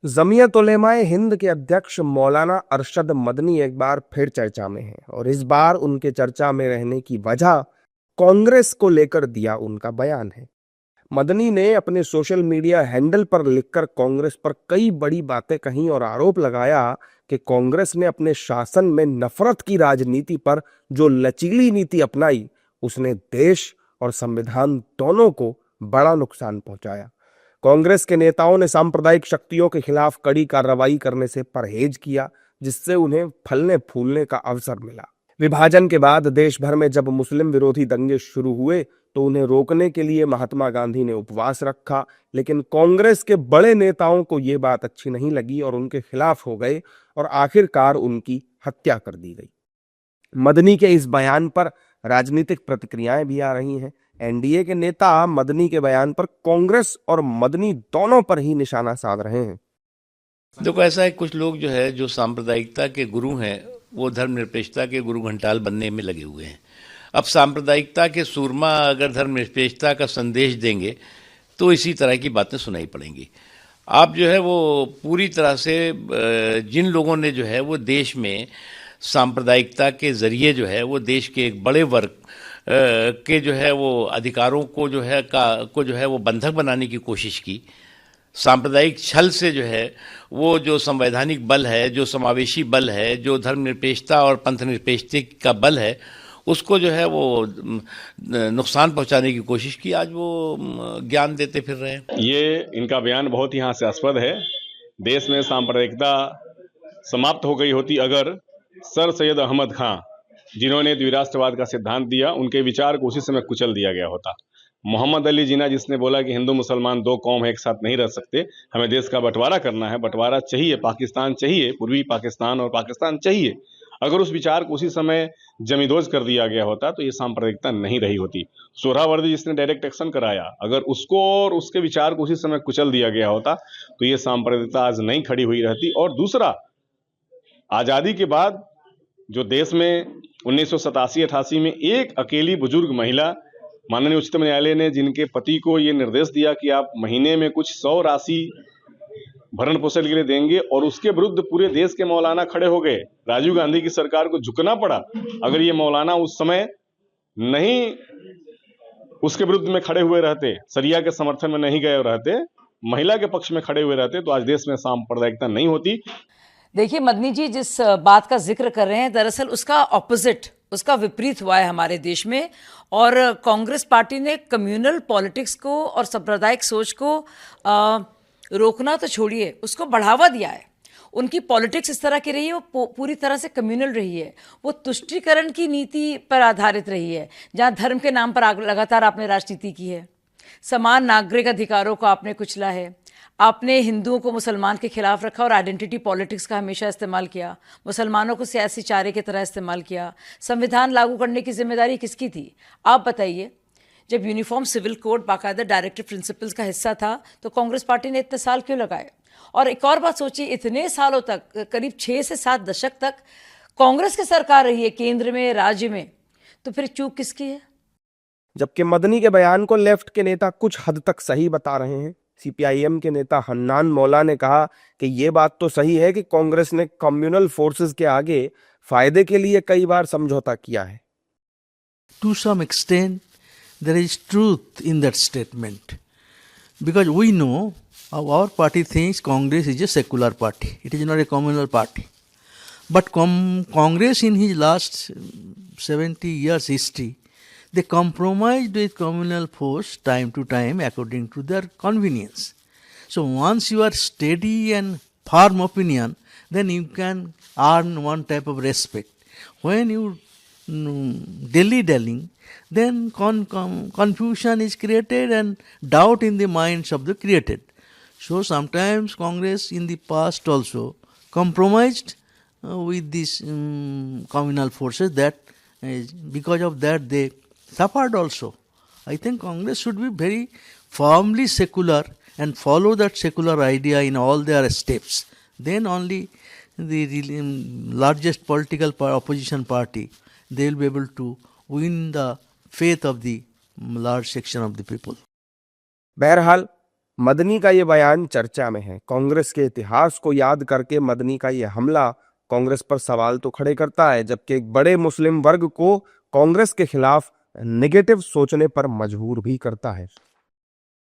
जमीयत उलेमाए हिंद के अध्यक्ष मौलाना अरशद मदनी एक बार फिर चर्चा में हैं और इस बार उनके चर्चा में रहने की वजह कांग्रेस को लेकर दिया उनका बयान है। मदनी ने अपने सोशल मीडिया हैंडल पर लिखकर कांग्रेस पर कई बड़ी बातें कहीं और आरोप लगाया कि कांग्रेस ने अपने शासन में नफरत की राजनीति पर जो लचीली नीति अपनाई उसने देश और संविधान दोनों को बड़ा नुकसान पहुंचाया। कांग्रेस के नेताओं ने सांप्रदायिक शक्तियों के खिलाफ कड़ी कार्रवाई करने से परहेज किया, जिससे उन्हें फलने फूलने का अवसर मिला। विभाजन के बाद देश भर में जब मुस्लिम विरोधी दंगे शुरू हुए तो उन्हें रोकने के लिए महात्मा गांधी ने उपवास रखा, लेकिन कांग्रेस के बड़े नेताओं को ये बात अच्छी नहीं लगी और उनके खिलाफ हो गए और आखिरकार उनकी हत्या कर दी गई। मदनी के इस बयान पर राजनीतिक प्रतिक्रियाएं भी आ रही हैं। एनडीए के नेता मदनी के बयान पर कांग्रेस और मदनी दोनों पर ही निशाना साध रहे हैं। देखो, ऐसा है, कुछ लोग जो है, जो सांप्रदायिकता के गुरु हैं, वो धर्मनिरपेक्षता के गुरु घंटाल बनने में लगे हुए हैं। अब सांप्रदायिकता के सूरमा अगर धर्मनिरपेक्षता का संदेश देंगे तो इसी तरह की बातें सुनाई पड़ेंगी। आप जो है वो पूरी तरह से जिन लोगों ने जो है वो देश में सांप्रदायिकता के ज़रिए जो है वो देश के एक बड़े वर्ग के जो है वो अधिकारों को जो है वो बंधक बनाने की कोशिश की, सांप्रदायिक छल से जो है वो जो संवैधानिक बल है, जो समावेशी बल है, जो धर्मनिरपेक्षता और पंथनिरपेक्षता का बल है, उसको जो है वो नुकसान पहुंचाने की कोशिश की। आज वो ज्ञान देते फिर रहे हैं। ये इनका बयान बहुत ही हास्यास्पद है। देश में सांप्रदायिकता समाप्त हो गई होती अगर सर सैयद अहमद खां, जिन्होंने द्विराष्ट्रवाद का सिद्धांत दिया, उनके विचार को उसी समय कुचल दिया गया होता। मोहम्मद अली जिन्ना, जिसने बोला कि हिंदू मुसलमान दो कौम एक साथ नहीं रह सकते, हमें देश का बंटवारा करना है, बंटवारा चाहिए, पाकिस्तान चाहिए, पूर्वी पाकिस्तान और पाकिस्तान चाहिए, अगर उस विचार को उसी समय जमीदोज कर दिया गया होता तो ये सांप्रदायिकता नहीं रही होती। सोहरावर्दी जिसने डायरेक्ट एक्शन कराया, अगर उसको और उसके विचार को उसी समय कुचल दिया गया होता तो ये सांप्रदायिकता आज नहीं खड़ी हुई रहती। और दूसरा, आज़ादी के बाद जो देश में 1987-88 में एक अकेली बुजुर्ग महिला, माननीय उच्चतम न्यायालय ने जिनके पति को ये निर्देश दिया कि आप महीने में कुछ 100 राशि भरण पोषण के लिए देंगे, और उसके विरुद्ध पूरे देश के मौलाना खड़े हो गए। राजीव गांधी की सरकार को झुकना पड़ा। अगर ये मौलाना उस समय नहीं उसके विरुद्ध में खड़े हुए रहते, शरिया के समर्थन में नहीं गए रहते, महिला के पक्ष में खड़े हुए रहते, तो आज देश में सांप्रदायिकता नहीं होती। देखिए मदनी जी, जिस बात का जिक्र कर रहे हैं, दरअसल उसका ऑपोजिट, उसका विपरीत हुआ है हमारे देश में। और कांग्रेस पार्टी ने कम्युनल पॉलिटिक्स को और सांप्रदायिक सोच को रोकना तो छोड़िए, उसको बढ़ावा दिया है। उनकी पॉलिटिक्स इस तरह की रही है, वो पूरी तरह से कम्युनल रही है। वो तुष्टीकरण की नीति पर आधारित रही है, जहाँ धर्म के नाम पर लगातार आपने राजनीति की है। समान नागरिक अधिकारों को आपने कुचला है। आपने हिंदुओं को मुसलमान के खिलाफ रखा और आइडेंटिटी पॉलिटिक्स का हमेशा इस्तेमाल किया। मुसलमानों को सियासी चारे की तरह इस्तेमाल किया। संविधान लागू करने की जिम्मेदारी किसकी थी, आप बताइए? जब यूनिफॉर्म सिविल कोड बाकायदा डायरेक्टिव प्रिंसिपल्स का हिस्सा था तो कांग्रेस पार्टी ने इतने साल क्यों लगाए? और एक और बात सोचिए, इतने सालों तक, करीब 6 से 7 दशक तक कांग्रेस की सरकार रही है केंद्र में, राज्य में, तो फिर चूक किसकी है? जबकि मदनी के बयान को लेफ्ट के नेता कुछ हद तक सही बता रहे हैं। सीपीआईएम के नेता हन्नान मौला ने कहा कि यह बात तो सही है कि कांग्रेस ने कम्युनल फोर्सेस के आगे फायदे के लिए कई बार समझौता किया है। To some extent, there is truth in that statement, because we know our party thinks Congress is a secular party. It is not a communal party. But Congress in his last 70 years history, they compromised with communal force time to time according to their convenience. So once you are steady and firm opinion, then you can earn one type of respect. When you dilly-dallying, then confusion is created and doubt in the minds of the created. So sometimes Congress in the past also compromised with these communal forces, that because of that they suffered also. I think Congress should be very firmly secular and follow that secular idea in all their steps. Then only the largest political opposition party, they will be able to win the faith of the large section of the people. बहरहाल मदनी का ये बयान चर्चा में है। कांग्रेस के इतिहास को याद करके मदनी का ये हमला कांग्रेस पर सवाल तो खड़े करता है, जबकि एक बड़े मुस्लिम वर्ग को कांग्रेस के खिलाफ नेगेटिव सोचने पर मजबूर भी करता है।